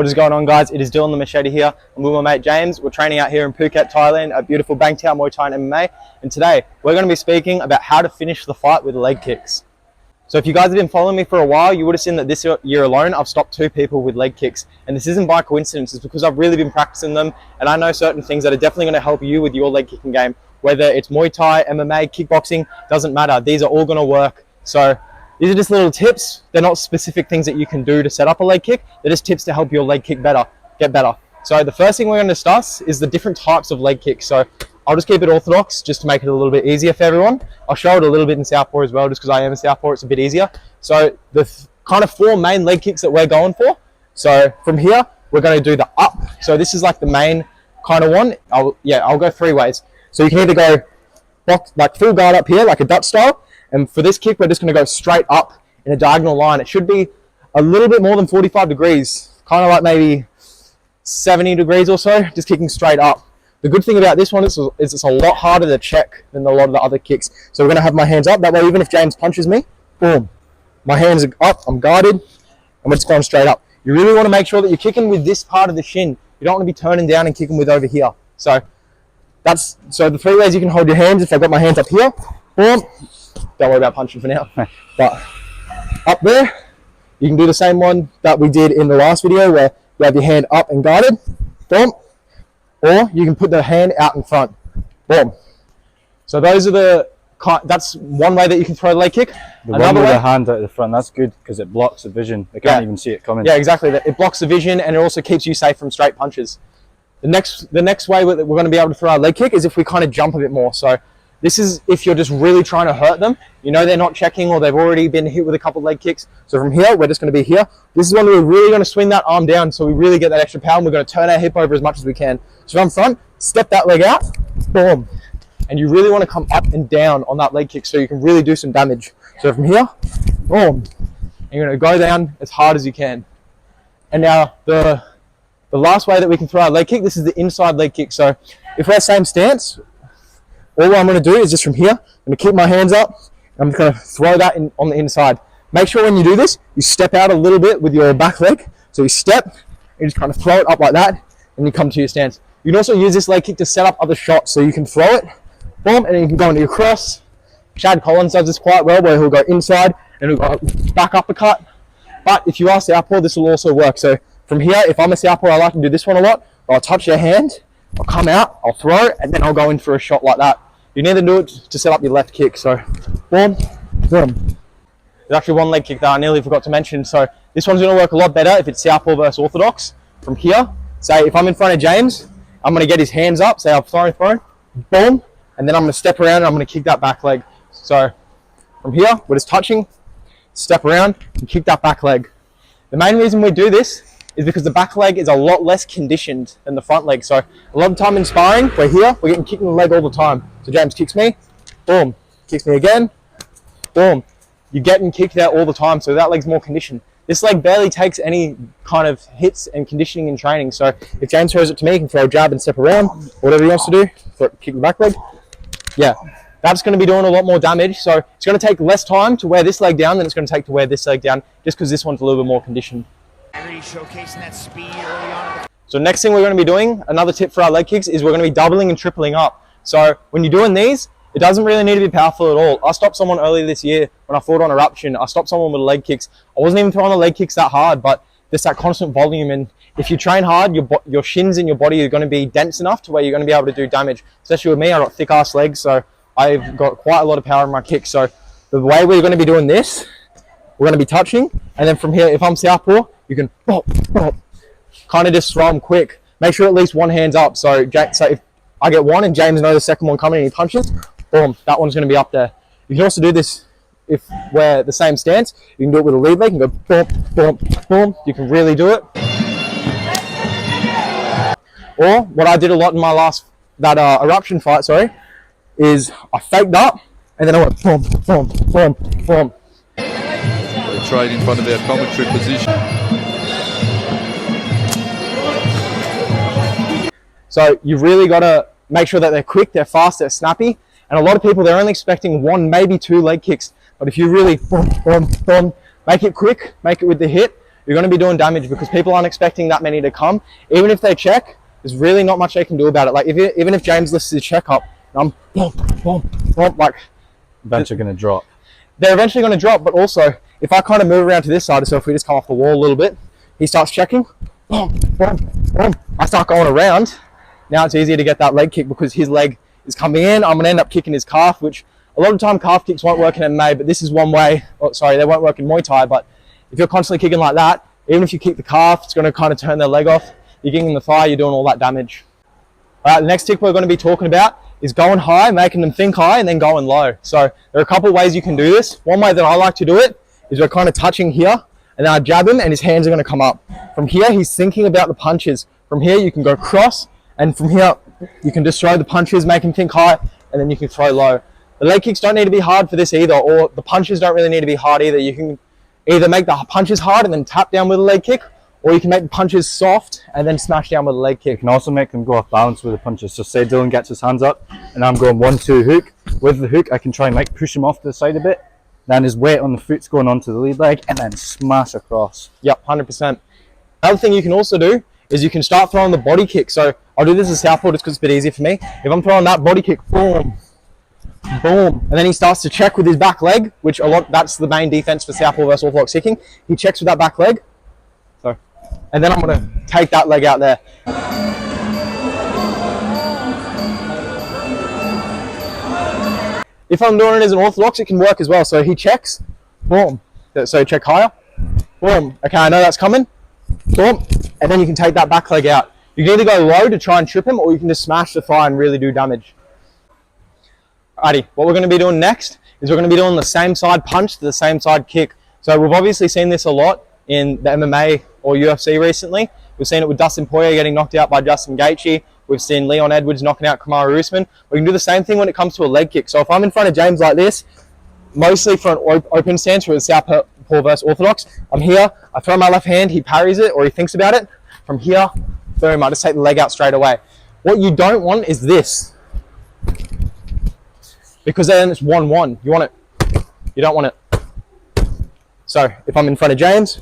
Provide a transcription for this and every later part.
What is going on, guys? It is Dylan the Machete here. I'm with my mate James. We're training out here in Phuket, Thailand at beautiful Bangtao Muay Thai and MMA. And today we're going to be speaking about how to finish the fight with leg kicks. So if you guys have been following me for a while, you would have seen that this year alone I've stopped 2 people with leg kicks. And this isn't by coincidence, it's because I've really been practicing them, and I know certain things that are definitely going to help you with your leg kicking game. Whether it's Muay Thai, MMA, kickboxing, doesn't matter. These are all going to work. So these are just little tips. They're not specific things that you can do to set up a leg kick. They're just tips to help your leg kick get better. So the first thing we're going to discuss is the different types of leg kicks. So I'll just keep it orthodox just to make it a little bit easier for everyone. I'll show it a little bit in southpaw as well, just because I am a southpaw, it's a bit easier. So the kind of 4 main leg kicks that we're going for. So from here, we're going to do the up. So this is like the main kind of one. I'll go 3 ways. So you can either go box, like full guard up here, like a Dutch style. And for this kick, we're just going to go straight up in a diagonal line. It should be a little bit more than 45 degrees, kind of like maybe 70 degrees or so, just kicking straight up. The good thing about this one is it's a lot harder to check than a lot of the other kicks. So we're going to have my hands up. That way, even if James punches me, boom, my hands are up, I'm guarded, and we're just going straight up. You really want to make sure that you're kicking with this part of the shin. You don't want to be turning down and kicking with over here. So the 3 ways you can hold your hands. If I've got my hands up here, boom. Don't worry about punching for now. But up there, you can do the same one that we did in the last video where you have your hand up and guarded, boom. Or you can put the hand out in front, boom. So those are that's one way that you can throw a leg kick. The one with the hand out the front, that's good because it blocks the vision. They can't even see it coming. Yeah, exactly. It blocks the vision, and it also keeps you safe from straight punches. The next way that we're going to be able to throw our leg kick is if we kind of jump a bit more. So this is if you're just really trying to hurt them. You know they're not checking or they've already been hit with a couple leg kicks. So from here, we're just going to be here. This is when we're really going to swing that arm down so we really get that extra power, and we're going to turn our hip over as much as we can. So from front, step that leg out, boom. And you really want to come up and down on that leg kick so you can really do some damage. So from here, boom. And you're going to go down as hard as you can. And now the last way that we can throw our leg kick, this is the inside leg kick. So if we're same stance, all I'm going to do is just from here, I'm going to keep my hands up. I'm just going to throw that on the inside. Make sure when you do this, you step out a little bit with your back leg. So you step, you just kind of throw it up like that, and you come to your stance. You can also use this leg kick to set up other shots. So you can throw it, boom, and then you can go into your cross. Chad Collins does this quite well, where he'll go inside and he'll go back uppercut. But if you are southpaw, this will also work. So from here, if I'm a southpaw, I like to do this one a lot. I'll touch your hand, I'll come out, I'll throw it, and then I'll go in for a shot like that. You need to do it to set up your left kick. So, boom, boom. There's actually one leg kick that I nearly forgot to mention. So this one's going to work a lot better if it's southpaw versus orthodox. From here, say if I'm in front of James, I'm going to get his hands up, say I've thrown, boom, and then I'm going to step around and I'm going to kick that back leg. So from here, we're just touching, step around, and kick that back leg. The main reason we do this is because the back leg is a lot less conditioned than the front leg. So a lot of time in sparring, we're here, we're getting kicked in the leg all the time. So James kicks me, boom, kicks me again, boom. You're getting kicked there all the time, so that leg's more conditioned. This leg barely takes any kind of hits and conditioning in training. So if James throws it to me, he can throw a jab and step around, whatever he wants to do, kick the back leg. Yeah, that's going to be doing a lot more damage. So it's going to take less time to wear this leg down than it's going to take to wear this leg down, just because this one's a little bit more conditioned. Showcasing that speed early on. So next thing we're going to be doing, another tip for our leg kicks, is we're going to be doubling and tripling up. So when you're doing these, it doesn't really need to be powerful at all. I stopped someone earlier this year when I fought on Eruption. I stopped someone with leg kicks. I wasn't even throwing the leg kicks that hard, but there's that constant volume. And if you train hard, your shins in your body are going to be dense enough to where you're going to be able to do damage. Especially with me, I've got thick ass legs, so I've got quite a lot of power in my kicks. So the way we're going to be doing this, we're going to be touching, and then from here, if I'm southpaw, you can pop, pop, kind of just throw them quick. Make sure at least one hand's up. So if I get one and James knows the second one coming and he punches, boom, that one's going to be up there. You can also do this if we're the same stance. You can do it with a lead leg and go boom, boom, boom. You can really do it. Or what I did a lot in my Eruption fight, is I faked up and then I went boom, boom, boom, boom. They trade in front of our commentary position. So you've really got to make sure that they're quick, they're fast, they're snappy. And a lot of people, they're only expecting 1, maybe 2 leg kicks. But if you really boom, boom, boom, make it quick, make it with the hit, you're going to be doing damage because people aren't expecting that many to come. Even if they check, there's really not much they can do about it. Like even if James lifts his check up, and I'm boom, boom, boom, like Eventually going to drop. they're eventually going to drop. But also, if I kind of move around to this side, so if we just come off the wall a little bit, he starts checking, boom, boom, boom. I start going around. Now it's easier to get that leg kick because his leg is coming in. I'm going to end up kicking his calf, which a lot of the time calf kicks won't work in MMA, but this is one way. Oh, sorry, they won't work in Muay Thai, but if you're constantly kicking like that, even if you kick the calf, it's going to kind of turn their leg off. You're kicking the thigh, you're doing all that damage. All right, the next tick we're going to be talking about is going high, making them think high, and then going low. So there are a couple of ways you can do this. One way that I like to do it is we're kind of touching here, and then I jab him, and his hands are going to come up. From here, he's thinking about the punches. From here, you can go cross, and from here, you can just throw the punches, make him think high, and then you can throw low. The leg kicks don't need to be hard for this either, or the punches don't really need to be hard either. You can either make the punches hard and then tap down with a leg kick, or you can make the punches soft and then smash down with a leg kick. You can also make them go off balance with the punches. So say Dylan gets his hands up and I'm going 1-2 hook. With the hook, I can try and like push him off to the side a bit. Then his weight on the foot's going onto the lead leg and then smash across. Yep, 100%. Another thing you can also do is you can start throwing the body kick. So I'll do this as southpaw just because it's a bit easier for me. If I'm throwing that body kick, boom, boom, and then he starts to check with his back leg, which that's the main defense for southpaw versus orthodox kicking. He checks with that back leg. So, and then I'm going to take that leg out there. If I'm doing it as an orthodox, it can work as well. So he checks, boom. So check higher, boom. Okay, I know that's coming, boom. And then you can take that back leg out. You can either go low to try and trip him, or you can just smash the thigh and really do damage. Alrighty, what we're going to be doing next is we're going to be doing the same side punch to the same side kick. So we've obviously seen this a lot in the MMA or UFC recently. We've seen it with Dustin Poirier getting knocked out by Justin Gaethje. We've seen Leon Edwards knocking out Kamaru Usman. We can do the same thing when it comes to a leg kick. So if I'm in front of James like this, mostly for an open stance with southpaw versus orthodox, I'm here, I throw my left hand, he parries it or he thinks about it. From here, boom, I just take the leg out straight away. What you don't want is this, because then it's 1-1. You want it, you don't want it. So if I'm in front of James,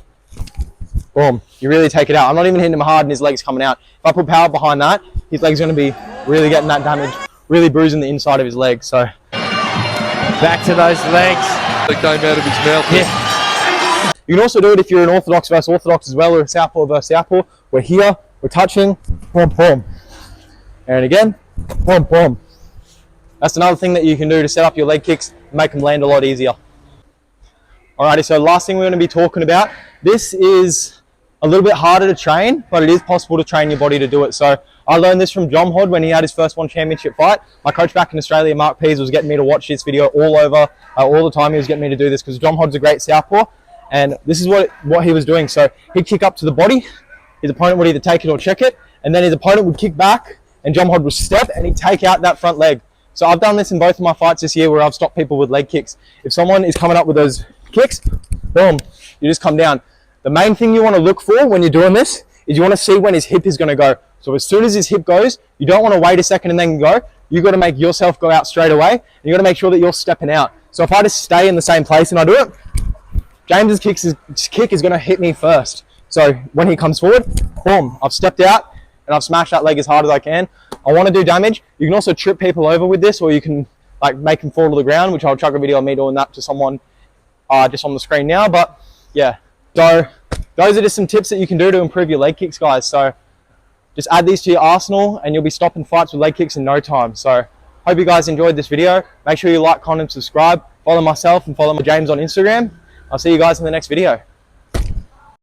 boom, you really take it out. I'm not even hitting him hard and his leg's coming out. If I put power behind that, his leg's going to be really getting that damage, really bruising the inside of his leg. So Back to those legs. That came out of his mouth. Yeah. you can also do it if you're an orthodox versus orthodox as well, or a southpaw versus southpaw. We're here, we're touching, boom, boom. And again, boom, boom. That's another thing that you can do to set up your leg kicks and make them land a lot easier. Alrighty, so last thing we're going to be talking about, this is a little bit harder to train, but it is possible to train your body to do it. So I learned this from John Hod when he had his first one championship fight. My coach back in Australia, Mark Pease, was getting me to watch this video all the time. He was getting me to do this because John Hod's a great southpaw, and this is what he was doing. So he'd kick up to the body, his opponent would either take it or check it, and then his opponent would kick back, and John Hod would step and he'd take out that front leg. So I've done this in both of my fights this year where I've stopped people with leg kicks. If someone is coming up with those kicks, boom, you just come down. The main thing you want to look for when you're doing this is you want to see when his hip is going to go. So as soon as his hip goes, you don't want to wait a second and then go. You've got to make yourself go out straight away, and you've got to make sure that you're stepping out. So if I just stay in the same place and I do it, James's kick is going to hit me first. So when he comes forward, boom, I've stepped out and I've smashed that leg as hard as I can. I want to do damage. You can also trip people over with this, or you can like make them fall to the ground, which I'll chuck a video of me doing that to someone just on the screen now. But yeah, so those are just some tips that you can do to improve your leg kicks, guys. So just add these to your arsenal and you'll be stopping fights with leg kicks in no time. So hope you guys enjoyed this video. Make sure you like, comment, subscribe, follow myself and follow James on Instagram. I'll see you guys in the next video.